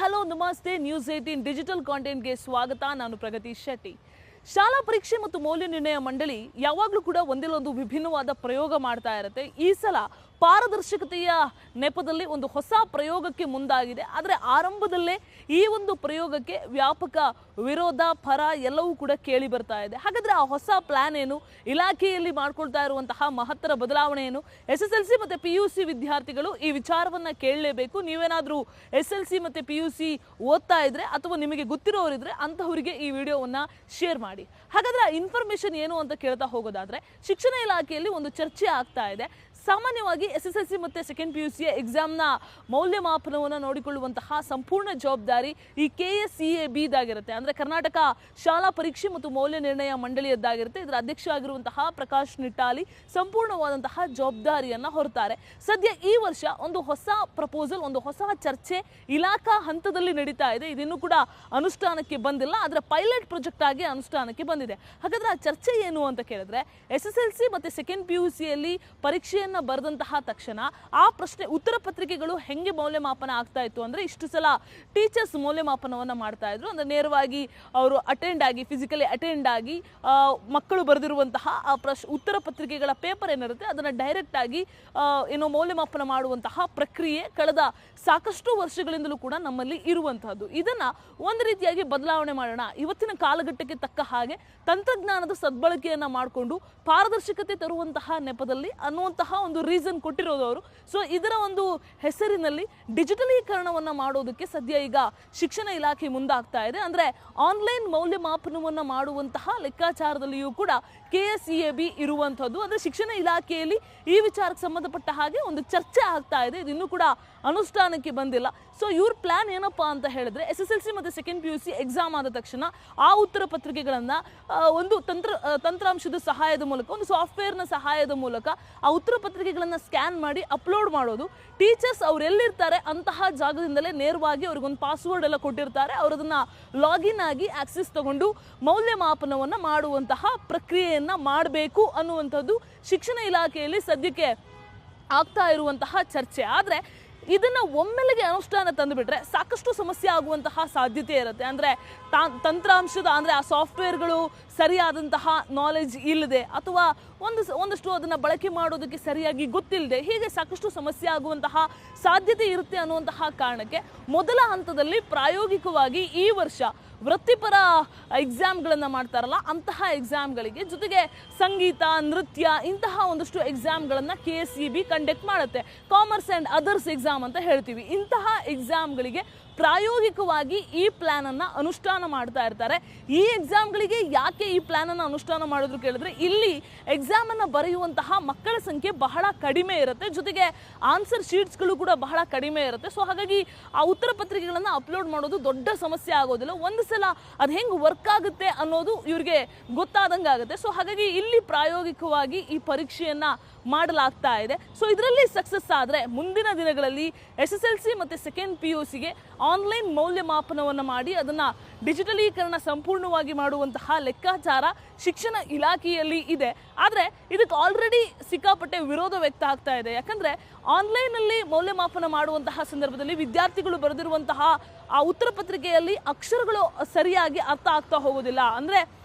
Hello ನಮಸ್ತೆ. News 18 digital ಕಾಂಟೆಂಟ್ಗೆ ಸ್ವಾಗತ. ನಾನು ಪ್ರಗತಿ ಶೆಟ್ಟಿ. ಶಾಲಾ ಪರೀಕ್ಷೆ ಮತ್ತು ಮೌಲ್ಯ ನಿರ್ಣಯ ಮಂಡಳಿ ಯಾವಾಗಲೂ ಕೂಡ ಒಂದಿಲ್ಲೊಂದು ವಿಭಿನ್ನವಾದ ಪ್ರಯೋಗ ಮಾಡ್ತಾ ಇರುತ್ತೆ. ಈ ಸಲ ಪಾರದರ್ಶಕತೆಯ ನೆಪದಲ್ಲಿ ಒಂದು ಹೊಸ ಪ್ರಯೋಗಕ್ಕೆ ಮುಂದಾಗಿದೆ. ಆದರೆ ಆರಂಭದಲ್ಲೇ ಈ ಒಂದು ಪ್ರಯೋಗಕ್ಕೆ ವ್ಯಾಪಕ ವಿರೋಧ, ಪರ ಎಲ್ಲವೂ ಕೂಡ ಕೇಳಿ ಬರ್ತಾ ಇದೆ. ಹಾಗಾದ್ರೆ ಆ ಹೊಸ ಪ್ಲಾನ್ ಏನು? ಇಲಾಖೆಯಲ್ಲಿ ಮಾಡ್ಕೊಳ್ತಾ ಇರುವಂತಹ ಮಹತ್ತರ ಬದಲಾವಣೆ ಏನು? SSLC ಮತ್ತು PUC ವಿದ್ಯಾರ್ಥಿಗಳು ಈ ವಿಚಾರವನ್ನ ಕೇಳಲೇಬೇಕು. ನೀವೇನಾದ್ರೂ SSLC ಮತ್ತು PUC ಓದ್ತಾ ಇದ್ರೆ ಅಥವಾ ನಿಮಗೆ ಗೊತ್ತಿರೋರಿದ್ರೆ ಅಂತಹವರಿಗೆ ಈ ವಿಡಿಯೋವನ್ನ ಶೇರ್ ಮಾಡಿ. ಹಾಗಾದ್ರೆ ಆ ಇನ್ಫಾರ್ಮೇಶನ್ ಏನು ಅಂತ ಕೇಳ್ತಾ ಹೋಗೋದಾದ್ರೆ, ಶಿಕ್ಷಣ ಇಲಾಖೆಯಲ್ಲಿ ಒಂದು ಚರ್ಚೆ ಆಗ್ತಾ ಇದೆ. ಸಾಮಾನ್ಯವಾಗಿ SSLC ಮತ್ತು ಸೆಕೆಂಡ್ PUC ಎಕ್ಸಾಮ್ನ ಮೌಲ್ಯಮಾಪನವನ್ನು ನೋಡಿಕೊಳ್ಳುವಂತಹ ಸಂಪೂರ್ಣ ಜವಾಬ್ದಾರಿ ಈ KSEAB ದಾಗಿರುತ್ತೆ. ಅಂದರೆ ಕರ್ನಾಟಕ ಶಾಲಾ ಪರೀಕ್ಷೆ ಮತ್ತು ಮೌಲ್ಯ ನಿರ್ಣಯ ಮಂಡಳಿಯದ್ದಾಗಿರುತ್ತೆ. ಇದರ ಅಧ್ಯಕ್ಷ ಆಗಿರುವಂತಹ ಪ್ರಕಾಶ್ ನಿಟ್ಟಾಲಿ ಸಂಪೂರ್ಣವಾದಂತಹ ಜವಾಬ್ದಾರಿಯನ್ನು ಹೊರತಾರೆ. ಸದ್ಯ ಈ ವರ್ಷ ಒಂದು ಹೊಸ ಪ್ರಪೋಸಲ್, ಒಂದು ಹೊಸ ಚರ್ಚೆ ಇಲಾಖಾ ಹಂತದಲ್ಲಿ ನಡೀತಾ ಇದೆ. ಇದಿನ್ನೂ ಕೂಡ ಅನುಷ್ಠಾನಕ್ಕೆ ಬಂದಿಲ್ಲ, ಆದರೆ ಪೈಲಟ್ ಪ್ರಾಜೆಕ್ಟ್ ಆಗಿ ಅನುಷ್ಠಾನಕ್ಕೆ ಬಂದಿದೆ. ಹಾಗಾದ್ರೆ ಆ ಚರ್ಚೆ ಏನು ಅಂತ ಕೇಳಿದ್ರೆ, SSLC ಮತ್ತು ಸೆಕೆಂಡ್ PUCಯಲ್ಲಿ ಪರೀಕ್ಷೆಯನ್ನು ಬರೆದಂತಹ ತಕ್ಷಣ ಆ ಪ್ರಶ್ನೆ ಉತ್ತರ ಪತ್ರಿಕೆಗಳು ಹೆಂಗೆ ಮೌಲ್ಯಮಾಪನ ಆಗ್ತಾ ಇತ್ತು ಅಂದ್ರೆ, ಇಷ್ಟು ಸಲ ಟೀಚರ್ಸ್ ಮೌಲ್ಯಮಾಪನವನ್ನ ಮಾಡ್ತಾ ಇದ್ರು. ಅಂದ್ರೆ ನೇರವಾಗಿ ಅವರು ಅಟೆಂಡ್ ಆಗಿ, ಫಿಸಿಕಲಿ ಅಟೆಂಡ್ ಆಗಿ ಮಕ್ಕಳು ಬರೆದಿರುವಂತಹ ಆ ಉತ್ತರ ಪತ್ರಿಕೆಗಳ ಪೇಪರ್ ಏನಿರುತ್ತೆ ಅದನ್ನ ಡೈರೆಕ್ಟ್ ಆಗಿ ಏನೋ ಮೌಲ್ಯಮಾಪನ ಮಾಡುವಂತಹ ಪ್ರಕ್ರಿಯೆ ಕಳೆದ ಸಾಕಷ್ಟು ವರ್ಷಗಳಿಂದಲೂ ಕೂಡ ನಮ್ಮಲ್ಲಿ ಇರುವಂತಹದ್ದು. ಇದನ್ನ ಒಂದು ರೀತಿಯಾಗಿ ಬದಲಾವಣೆ ಮಾಡೋಣ, ಇವತ್ತಿನ ಕಾಲಘಟ್ಟಕ್ಕೆ ತಕ್ಕ ಹಾಗೆ ತಂತ್ರಜ್ಞಾನದ ಸದ್ಬಳಕೆಯನ್ನ ಮಾಡಿಕೊಂಡು ಪಾರದರ್ಶಕತೆ ತರುವಂತಹ ನೆಪದಲ್ಲಿ ಅನ್ನುವಂತಹ ಒಂದು ರೀಸನ್ ಕೊಟ್ಟಿರೋದು ಅವರು. ಸೊ ಇದರ ಒಂದು ಹೆಸರಿನಲ್ಲಿ ಡಿಜಿಟಲೀಕರಣವನ್ನ ಮಾಡೋದಕ್ಕೆ ಸದ್ಯ ಈಗ ಶಿಕ್ಷಣ ಇಲಾಖೆ ಮುಂದಾಗ್ತಾ ಇದೆ. ಅಂದ್ರೆ ಆನ್ಲೈನ್ ಮೌಲ್ಯಮಾಪನವನ್ನ ಮಾಡುವಂತಹ ಲೆಕ್ಕಾಚಾರದಲ್ಲಿಯೂ ಕೂಡ KSEAB ಇರುವಂತಹದ್ದು. ಅಂದ್ರೆ ಶಿಕ್ಷಣ ಇಲಾಖೆಯಲ್ಲಿ ಈ ವಿಚಾರಕ್ಕೆ ಸಂಬಂಧಪಟ್ಟ ಹಾಗೆ ಒಂದು ಚರ್ಚೆ ಆಗ್ತಾ ಇದೆ. ಇದು ಇನ್ನೂ ಕೂಡ ಅನುಷ್ಠಾನಕ್ಕೆ ಬಂದಿಲ್ಲ. ಸೊ ಇವ್ರ ಪ್ಲಾನ್ ಏನಪ್ಪಾ ಅಂತ ಹೇಳಿದ್ರೆ, SSLC ಮತ್ತು ಸೆಕೆಂಡ್ PUC ಎಕ್ಸಾಮ್ ಆದ ತಕ್ಷಣ ಆ ಉತ್ತರ ಪತ್ರಿಕೆಗಳನ್ನ ಒಂದು ತಂತ್ರಾಂಶದ ಸಹಾಯದ ಮೂಲಕ, ಒಂದು ಸಾಫ್ಟ್ವೇರ್ನ ಸಹಾಯದ ಮೂಲಕ ಆ ಉತ್ತರ ಪತ್ರಿಕೆಗಳನ್ನ ಸ್ಕ್ಯಾನ್ ಮಾಡಿ ಅಪ್ಲೋಡ್ ಮಾಡೋದು. ಟೀಚರ್ಸ್ ಅವ್ರು ಎಲ್ಲಿರ್ತಾರೆ ಅಂತಹ ಜಾಗದಿಂದಲೇ ನೇರವಾಗಿ ಅವ್ರಿಗೊಂದು ಪಾಸ್ವರ್ಡ್ ಎಲ್ಲ ಕೊಟ್ಟಿರ್ತಾರೆ. ಅವರದನ್ನ ಲಾಗಿನ್ ಆಗಿ ಆಕ್ಸೆಸ್ ತಗೊಂಡು ಮೌಲ್ಯಮಾಪನವನ್ನ ಮಾಡುವಂತಹ ಪ್ರಕ್ರಿಯೆಯನ್ನ ಮಾಡಬೇಕು ಅನ್ನುವಂಥದ್ದು ಶಿಕ್ಷಣ ಇಲಾಖೆಯಲ್ಲಿ ಸದ್ಯಕ್ಕೆ ಆಗ್ತಾ ಇರುವಂತಹ ಚರ್ಚೆ. ಆದರೆ ಇದನ್ನ ಒಮ್ಮೆಲೆಗೆ ಅನುಷ್ಠಾನ ತಂದುಬಿಟ್ರೆ ಸಾಕಷ್ಟು ಸಮಸ್ಯೆ ಆಗುವಂತಹ ಸಾಧ್ಯತೆ ಇರುತ್ತೆ. ಅಂದರೆ ತಂತ್ರಾಂಶದ, ಅಂದರೆ ಆ ಸಾಫ್ಟ್ವೇರ್ಗಳು ಸರಿಯಾದಂತಹ ನಾಲೆಜ್ ಇಲ್ಲದೆ ಅಥವಾ ಒಂದಷ್ಟು ಅದನ್ನು ಬಳಕೆ ಮಾಡೋದಕ್ಕೆ ಸರಿಯಾಗಿ ಗೊತ್ತಿಲ್ಲದೆ, ಹೀಗೆ ಸಾಕಷ್ಟು ಸಮಸ್ಯೆ ಆಗುವಂತಹ ಸಾಧ್ಯತೆ ಇರುತ್ತೆ ಅನ್ನುವಂತಹ ಕಾರಣಕ್ಕೆ ಮೊದಲ ಹಂತದಲ್ಲಿ ಪ್ರಾಯೋಗಿಕವಾಗಿ ಈ ವರ್ಷ ವೃತ್ತಿಪರ ಎಕ್ಸಾಮ್ಗಳನ್ನು ಮಾಡ್ತಾರಲ್ಲ ಅಂತಹ ಎಕ್ಸಾಮ್ಗಳಿಗೆ ಜೊತೆಗೆ ಸಂಗೀತ, ನೃತ್ಯ ಇಂತಹ ಒಂದಷ್ಟು ಎಕ್ಸಾಮ್ಗಳನ್ನು KSEB ಕಂಡಕ್ಟ್ ಮಾಡುತ್ತೆ. ಕಾಮರ್ಸ್ ಆ್ಯಂಡ್ ಅದರ್ಸ್ ಎಕ್ಸಾಮ್ ಅಂತ ಹೇಳ್ತೀವಿ. ಇಂತಹ ಎಕ್ಸಾಮ್ಗಳಿಗೆ ಪ್ರಾಯೋಗಿಕವಾಗಿ ಈ ಪ್ಲಾನ್ ಅನ್ನ ಅನುಷ್ಠಾನ ಮಾಡ್ತಾ ಇರ್ತಾರೆ. ಈ ಎಕ್ಸಾಮ್ಗಳಿಗೆ ಯಾಕೆ ಈ ಪ್ಲಾನ್ ಅನ್ನು ಅನುಷ್ಠಾನ ಮಾಡಿದ್ರು ಕೇಳಿದ್ರೆ, ಇಲ್ಲಿ ಎಕ್ಸಾಮ್ ಅನ್ನ ಬರೆಯುವಂತಹ ಮಕ್ಕಳ ಸಂಖ್ಯೆ ಬಹಳ ಕಡಿಮೆ ಇರುತ್ತೆ, ಜೊತೆಗೆ ಆನ್ಸರ್ ಶೀಟ್ಸ್ಗಳು ಕೂಡ ಬಹಳ ಕಡಿಮೆ ಇರುತ್ತೆ. ಸೊ ಹಾಗಾಗಿ ಆ ಉತ್ತರ ಪತ್ರಿಕೆಗಳನ್ನ ಅಪ್ಲೋಡ್ ಮಾಡೋದು ದೊಡ್ಡ ಸಮಸ್ಯೆ ಆಗೋದಿಲ್ಲ. ಒಂದು ಸಲ ಅದು ಹೆಂಗೆ ವರ್ಕ್ ಆಗುತ್ತೆ ಅನ್ನೋದು ಇವ್ರಿಗೆ ಗೊತ್ತಾದಂಗೆ ಆಗುತ್ತೆ. ಸೊ ಹಾಗಾಗಿ ಇಲ್ಲಿ ಪ್ರಾಯೋಗಿಕವಾಗಿ ಈ ಪರೀಕ್ಷೆಯನ್ನ ಮಾಡಲಾಗ್ತಾ ಇದೆ. ಸೊ ಇದರಲ್ಲಿ ಸಕ್ಸಸ್ ಆದರೆ ಮುಂದಿನ ದಿನಗಳಲ್ಲಿ SSLC ಮತ್ತು ಸೆಕೆಂಡ್ PUCಗೆ ಆನ್ಲೈನ್ ಮೌಲ್ಯಮಾಪನವನ್ನು ಮಾಡಿ ಅದನ್ನ ಡಿಜಿಟಲೀಕರಣ ಸಂಪೂರ್ಣವಾಗಿ ಮಾಡುವಂತಹ ಲೆಕ್ಕಾಚಾರ ಶಿಕ್ಷಣ ಇಲಾಖೆಯಲ್ಲಿ ಇದೆ. ಆದರೆ ಇದಕ್ಕೆ ಆಲ್ರೆಡಿ ಸಿಕ್ಕಾಪಟ್ಟೆ ವಿರೋಧ ವ್ಯಕ್ತ ಆಗ್ತಾ ಇದೆ. ಯಾಕಂದ್ರೆ ಆನ್ಲೈನಲ್ಲಿ ಮೌಲ್ಯಮಾಪನ ಮಾಡುವಂತಹ ಸಂದರ್ಭದಲ್ಲಿ ವಿದ್ಯಾರ್ಥಿಗಳು ಬರೆದಿರುವಂತಹ ಆ ಉತ್ತರ ಪತ್ರಿಕೆಯಲ್ಲಿ ಅಕ್ಷರಗಳು ಸರಿಯಾಗಿ ಅರ್ಥ ಆಗ್ತಾ ಹೋಗೋದಿಲ್ಲ. ಅಂದ್ರೆ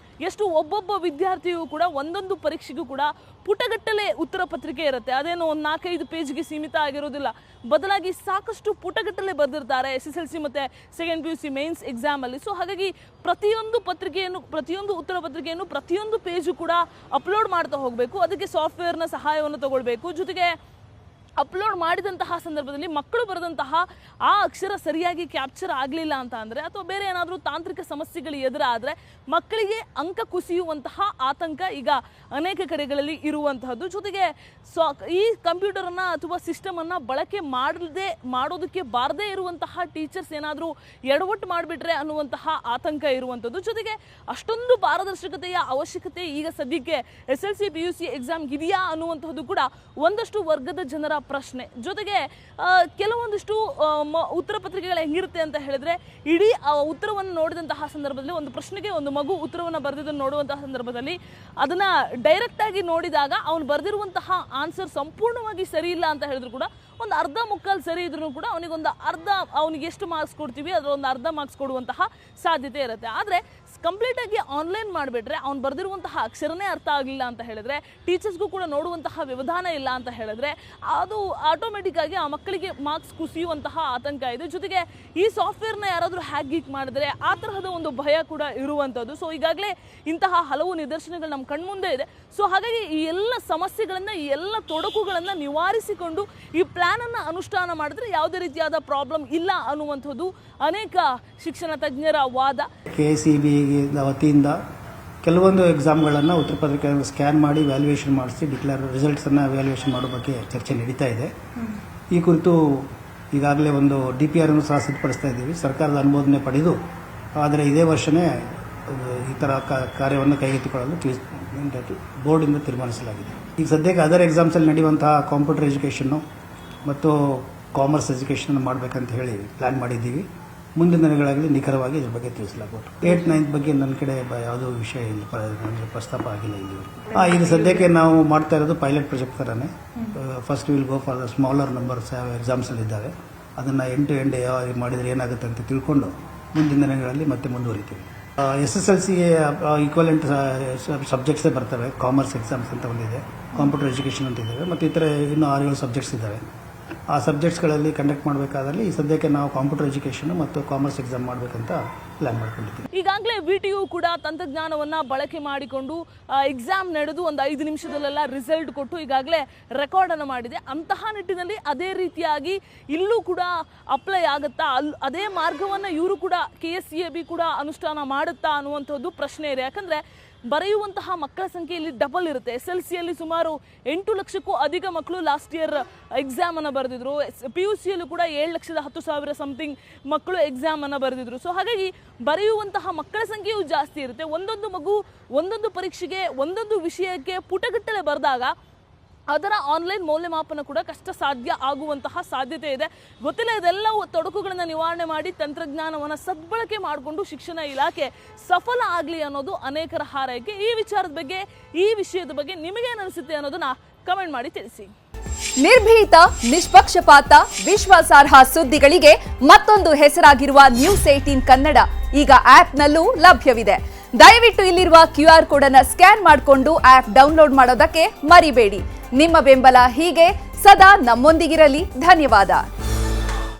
ಎಷ್ಟು ಒಬ್ಬೊಬ್ಬ ವಿದ್ಯಾರ್ಥಿಯೂ ಕೂಡ ಒಂದೊಂದು ಪರೀಕ್ಷೆಗೂ ಕೂಡ ಪುಟಗಟ್ಟಲೆ ಉತ್ತರ ಪತ್ರಿಕೆ ಇರುತ್ತೆ. ಅದೇನೋ ಒಂದು 4-5 ಪೇಜ್ಗೆ ಸೀಮಿತ ಆಗಿರೋದಿಲ್ಲ, ಬದಲಾಗಿ ಸಾಕಷ್ಟು ಪುಟಗಟ್ಟಲೆ ಬರೆದಿರ್ತಾರೆ SSLC ಮತ್ತು ಸೆಕೆಂಡ್ PUC ಮೇನ್ಸ್ ಎಕ್ಸಾಮಲ್ಲಿ. ಸೊ ಹಾಗಾಗಿ ಪ್ರತಿಯೊಂದು ಉತ್ತರ ಪತ್ರಿಕೆಯನ್ನು ಪ್ರತಿಯೊಂದು ಪೇಜು ಕೂಡ ಅಪ್ಲೋಡ್ ಮಾಡ್ತಾ ಹೋಗಬೇಕು. ಅದಕ್ಕೆ ಸಾಫ್ಟ್ವೇರ್ನ ಸಹಾಯವನ್ನು ತಗೊಳ್ಬೇಕು. ಜೊತೆಗೆ ಅಪ್ಲೋಡ್ ಮಾಡಿದಂತಹ ಸಂದರ್ಭದಲ್ಲಿ ಮಕ್ಕಳು ಬರೆದಂತಹ ಆ ಅಕ್ಷರ ಸರಿಯಾಗಿ ಕ್ಯಾಪ್ಚರ್ ಆಗಲಿಲ್ಲ ಅಂತ ಅಂದರೆ, ಅಥವಾ ಬೇರೆ ಏನಾದರೂ ತಾಂತ್ರಿಕ ಸಮಸ್ಯೆಗಳು ಎದುರಾದರೆ ಮಕ್ಕಳಿಗೆ ಅಂಕ ಕುಸಿಯುವಂತಹ ಆತಂಕ ಈಗ ಅನೇಕ ಕಡೆಗಳಲ್ಲಿ ಇರುವಂತಹದ್ದು. ಜೊತೆಗೆ ಈ ಕಂಪ್ಯೂಟರನ್ನು ಅಥವಾ ಸಿಸ್ಟಮನ್ನು ಬಳಕೆ ಮಾಡೋದಕ್ಕೆ ಬಾರದೇ ಇರುವಂತಹ ಟೀಚರ್ಸ್ ಏನಾದರೂ ಎಡವಟ್ಟು ಮಾಡಿಬಿಟ್ರೆ ಅನ್ನುವಂತಹ ಆತಂಕ ಇರುವಂಥದ್ದು. ಜೊತೆಗೆ ಅಷ್ಟೊಂದು ಪಾರದರ್ಶಕತೆಯ ಅವಶ್ಯಕತೆ ಈಗ ಸದ್ಯಕ್ಕೆ SSLC PUC ಎಕ್ಸಾಮ್ ಇದೆಯಾ ಅನ್ನುವಂಥದ್ದು ಕೂಡ ಒಂದಷ್ಟು ವರ್ಗದ ಜನರ ಪ್ರಶ್ನೆ. ಜೊತೆಗೆ ಕೆಲವೊಂದಿಷ್ಟು ಉತ್ತರ ಪತ್ರಿಕೆಗಳು ಹೆಂಗಿರುತ್ತೆ ಅಂತ ಹೇಳಿದ್ರೆ, ಇಡೀ ಉತ್ತರವನ್ನು ನೋಡಿದಂತಹ ಸಂದರ್ಭದಲ್ಲಿ, ಒಂದು ಪ್ರಶ್ನೆಗೆ ಒಂದು ಮಗು ಉತ್ತರವನ್ನು ಬರೆದಿದ್ದನ್ನು ನೋಡುವಂತಹ ಸಂದರ್ಭದಲ್ಲಿ ಅದನ್ನ ಡೈರೆಕ್ಟ್ ಆಗಿ ನೋಡಿದಾಗ ಅವನು ಬರೆದಿರುವಂತಹ ಆನ್ಸರ್ ಸಂಪೂರ್ಣವಾಗಿ ಸರಿ ಇಲ್ಲ ಅಂತ ಹೇಳಿದ್ರು ಕೂಡ ಒಂದು ಅರ್ಧ ಮುಕ್ಕಾಲು ಸರಿ ಇದ್ರೂ ಕೂಡ ಅವನಿಗೆ ಎಷ್ಟು ಮಾರ್ಕ್ಸ್ ಕೊಡ್ತೀವಿ ಅದರ ಒಂದು ಅರ್ಧ ಮಾರ್ಕ್ಸ್ ಕೊಡುವಂತಹ ಸಾಧ್ಯತೆ ಇರುತ್ತೆ. ಆದರೆ ಕಂಪ್ಲೀಟಾಗಿ ಆನ್ಲೈನ್ ಮಾಡಿಬಿಟ್ರೆ ಅವ್ನು ಬರೆದಿರುವಂತಹ ಅಕ್ಷರನೇ ಅರ್ಥ ಆಗಲಿಲ್ಲ ಅಂತ ಹೇಳಿದ್ರೆ, ಟೀಚರ್ಸ್ಗೂ ಕೂಡ ನೋಡುವಂತಹ ವ್ಯವಧಾನ ಇಲ್ಲ ಅಂತ ಹೇಳಿದ್ರೆ, ಅದು ಆಟೋಮೆಟಿಕ್ ಆಗಿ ಆ ಮಕ್ಕಳಿಗೆ ಮಾರ್ಕ್ಸ್ ಕುಸಿಯುವಂತಹ ಆತಂಕ ಇದೆ. ಜೊತೆಗೆ ಈ ಸಾಫ್ಟ್ವೇರ್ನ ಯಾರಾದರೂ ಹ್ಯಾಕ್ ಗೀಕ್ ಮಾಡಿದ್ರೆ ಆ ತರಹದ ಒಂದು ಭಯ ಕೂಡ ಇರುವಂಥದ್ದು. ಸೊ ಈಗಾಗಲೇ ಇಂತಹ ಹಲವು ನಿದರ್ಶನಗಳು ನಮ್ಮ ಕಣ್ಮುಂದೆ ಇದೆ. ಸೊ ಹಾಗಾಗಿ ಈ ಎಲ್ಲ ಸಮಸ್ಯೆಗಳನ್ನು, ಈ ಎಲ್ಲ ತೊಡಕುಗಳನ್ನು ನಿವಾರಿಸಿಕೊಂಡು ಈ ಪ್ಲಾನನ್ನು ಅನುಷ್ಠಾನ ಮಾಡಿದ್ರೆ ಯಾವುದೇ ರೀತಿಯಾದ ಪ್ರಾಬ್ಲಮ್ ಇಲ್ಲ ಅನ್ನುವಂಥದ್ದು ಅನೇಕ ಶಿಕ್ಷಣ ತಜ್ಞರ ವಾದ. KCB ವತಿಯಿಂದ ಕೆಲವೊಂದು ಎಕ್ಸಾಮ್ಗಳನ್ನು ಉತ್ತರ ಪತ್ರಿಕೆಗಳನ್ನು ಸ್ಕ್ಯಾನ್ ಮಾಡಿ ವ್ಯಾಲ್ಯೂಯೇಷನ್ ಮಾಡಿಸಿ ರಿಸಲ್ಟ್ಸನ್ನು ವ್ಯಾಲ್ಯೂಯೇಷನ್ ಮಾಡೋ ಬಗ್ಗೆ ಚರ್ಚೆ ನಡೀತಾ ಇದೆ. ಈ ಕುರಿತು ಈಗಾಗಲೇ ಒಂದು DPR ಅನ್ನು ಸಹ ಸಿದ್ಧಪಡಿಸ್ತಾ ಇದ್ದೀವಿ. ಸರ್ಕಾರದ ಅನುಮೋದನೆ ಪಡೆದು ಆದರೆ ಇದೇ ವರ್ಷವೇ ಈ ಥರ ಕಾರ್ಯವನ್ನು ಕೈಗೆತ್ತಿಕೊಳ್ಳಲು ಬೋರ್ಡಿಂದ ತೀರ್ಮಾನಿಸಲಾಗಿದೆ. ಈಗ ಸದ್ಯಕ್ಕೆ ಅದರ್ ಎಕ್ಸಾಮ್ಸಲ್ಲಿ ನಡೆಯುವಂತಹ ಕಂಪ್ಯೂಟರ್ ಎಜುಕೇಷನ್ನು ಮತ್ತು ಕಾಮರ್ಸ್ ಎಜುಕೇಷನ್ ಮಾಡಬೇಕಂತ ಹೇಳಿ ಪ್ಲ್ಯಾನ್ ಮಾಡಿದ್ದೀವಿ. ಮುಂದಿನ ದಿನಗಳಲ್ಲಿ ನಿಖರವಾಗಿ ಇದ್ರ ಬಗ್ಗೆ ತಿಳಿಸಲಾಗುವುದು. 8th 9th ಬಗ್ಗೆ ನನ್ನ ಕಡೆ ಯಾವುದೋ ವಿಷಯ ಇಲ್ಲಿ ಪ್ರಸ್ತಾಪ ಆಗಿಲ್ಲ ಇಲ್ಲಿ. ಈಗ ಸದ್ಯಕ್ಕೆ ನಾವು ಮಾಡ್ತಾ ಇರೋದು ಪೈಲಟ್ ಪ್ರಾಜೆಕ್ಟ್ ಥರನೇ. First will go for the smaller numbers ಎಕ್ಸಾಮ್ಸಲ್ಲಿದ್ದಾವೆ. ಅದನ್ನು ಎಂಡ್ ಮಾಡಿದರೆ ಏನಾಗುತ್ತೆ ಅಂತ ತಿಳ್ಕೊಂಡು ಮುಂದಿನ ದಿನಗಳಲ್ಲಿ ಮತ್ತೆ ಮುಂದುವರಿತೀವಿ. SSLCಗೆ ಈಕ್ವಲೆಂಟ್ ಸಬ್ಜೆಕ್ಟ್ಸೇ ಬರ್ತವೆ. ಕಾಮರ್ಸ್ ಎಕ್ಸಾಮ್ಸ್ ಅಂತ ಒಂದಿದೆ, ಕಂಪ್ಯೂಟರ್ ಎಜುಕೇಷನ್ ಅಂತ ಇದ್ದಾವೆ, ಮತ್ತು ಇತರ ಇನ್ನೂ 6-7 ಸಬ್ಜೆಕ್ಟ್ಸ್ ಇದ್ದಾವೆ. ಆ ಸಬ್ಜೆಕ್ಟ್ಸ್ಗಳಲ್ಲಿ ಕಂಡಕ್ಟ್ ಮಾಡಬೇಕಾದಲ್ಲಿ ಈ ಸದ್ಯಕ್ಕೆ ನಾವು ಕಂಪ್ಯೂಟರ್ ಎಜುಕೇಷನ್ ಮತ್ತು ಕಾಮರ್ಸ್ ಎಕ್ಸಾಮ್ ಮಾಡಬೇಕಂತ ಪ್ಲಾನ್ ಮಾಡ್ಕೊಂಡಿದ್ದೀವಿ. ಈಗಾಗಲೇ VTU ಕೂಡ ತಂತ್ರಜ್ಞಾನವನ್ನು ಬಳಕೆ ಮಾಡಿಕೊಂಡು ಎಕ್ಸಾಮ್ ನಡೆದು ಒಂದು 5 ನಿಮಿಷದಲ್ಲೆಲ್ಲ ರಿಸಲ್ಟ್ ಕೊಟ್ಟು ಈಗಾಗಲೇ ರೆಕಾರ್ಡನ್ನು ಮಾಡಿದೆ. ಅಂತಹ ನಿಟ್ಟಿನಲ್ಲಿ ಅದೇ ರೀತಿಯಾಗಿ ಇಲ್ಲೂ ಕೂಡ ಅಪ್ಲೈ ಆಗುತ್ತಾ, ಅದೇ ಮಾರ್ಗವನ್ನು ಇವರು ಕೂಡ KSEAB ಕೂಡ ಅನುಷ್ಠಾನ ಮಾಡುತ್ತಾ ಅನ್ನುವಂಥದ್ದು ಪ್ರಶ್ನೆ ಇದೆ. ಯಾಕಂದರೆ ಬರೆಯುವಂತಹ ಮಕ್ಕಳ ಸಂಖ್ಯೆ ಇಲ್ಲಿ ಡಬಲ್ ಇರುತ್ತೆ. SLCಯಲ್ಲಿ ಸುಮಾರು 8 ಲಕ್ಷಕ್ಕೂ ಅಧಿಕ ಮಕ್ಕಳು ಲಾಸ್ಟ್ ಇಯರ್ ಎಕ್ಸಾಮನ್ನು ಬರೆದಿದ್ರು. PUCಯಲ್ಲೂ ಕೂಡ 7,10,000 ಸಮಥಿಂಗ್ ಮಕ್ಕಳು ಎಕ್ಸಾಮನ್ನು ಬರೆದಿದ್ರು. ಸೊ ಹಾಗಾಗಿ ಬರೆಯುವಂತಹ ಮಕ್ಕಳ ಸಂಖ್ಯೆಯೂ ಜಾಸ್ತಿ ಇರುತ್ತೆ. ಒಂದೊಂದು ಮಗು ಒಂದೊಂದು ಪರೀಕ್ಷೆಗೆ ಒಂದೊಂದು ವಿಷಯಕ್ಕೆ ಪುಟಗಟ್ಟಲೆ ಬರೆದಾಗ ಅದರ ಆನ್ಲೈನ್ ಮೌಲ್ಯಮಾಪನ ಕೂಡ ಕಷ್ಟ ಸಾಧ್ಯ ಆಗುವಂತಹ ಸಾಧ್ಯತೆ ಇದೆ. ಗೊತ್ತಿಲ್ಲ, ಇದೆಲ್ಲವೂ ತೊಡಕುಗಳನ್ನು ನಿವಾರಣೆ ಮಾಡಿ ತಂತ್ರಜ್ಞಾನವನ್ನು ಸದ್ಬಳಕೆ ಮಾಡಿಕೊಂಡು ಶಿಕ್ಷಣ ಇಲಾಖೆ ಸಫಲ ಆಗಲಿ ಅನ್ನೋದು ಅನೇಕರ ಹಾರೈಕೆ. ಈ ವಿಷಯದ ಬಗ್ಗೆ ನಿಮಗೇನು ಅನಿಸುತ್ತೆ ಅನ್ನೋದನ್ನ ಕಮೆಂಟ್ ಮಾಡಿ ತಿಳಿಸಿ. ನಿರ್ಭೀತ, ನಿಷ್ಪಕ್ಷಪಾತ, ವಿಶ್ವಾಸಾರ್ಹ ಸುದ್ದಿಗಳಿಗೆ ಮತ್ತೊಂದು ಹೆಸರಾಗಿರುವ ನ್ಯೂಸ್ 18 ಕನ್ನಡ ಈಗ ಆಪ್ನಲ್ಲೂ ಲಭ್ಯವಿದೆ. ದಯವಿಟ್ಟು ಇಲ್ಲಿರುವ QR ಕೋಡ್ ಅನ್ನು ಸ್ಕ್ಯಾನ್ ಮಾಡಿಕೊಂಡು ಆಪ್ ಡೌನ್ಲೋಡ್ ಮಾಡೋದಕ್ಕೆ ಮರಿಬೇಡಿ. ನಿಮ್ಮ ಬೆಂಬಲ ಹೀಗೆ ಸದಾ ನಮ್ಮೊಂದಿಗಿರಲಿ. ಧನ್ಯವಾದ.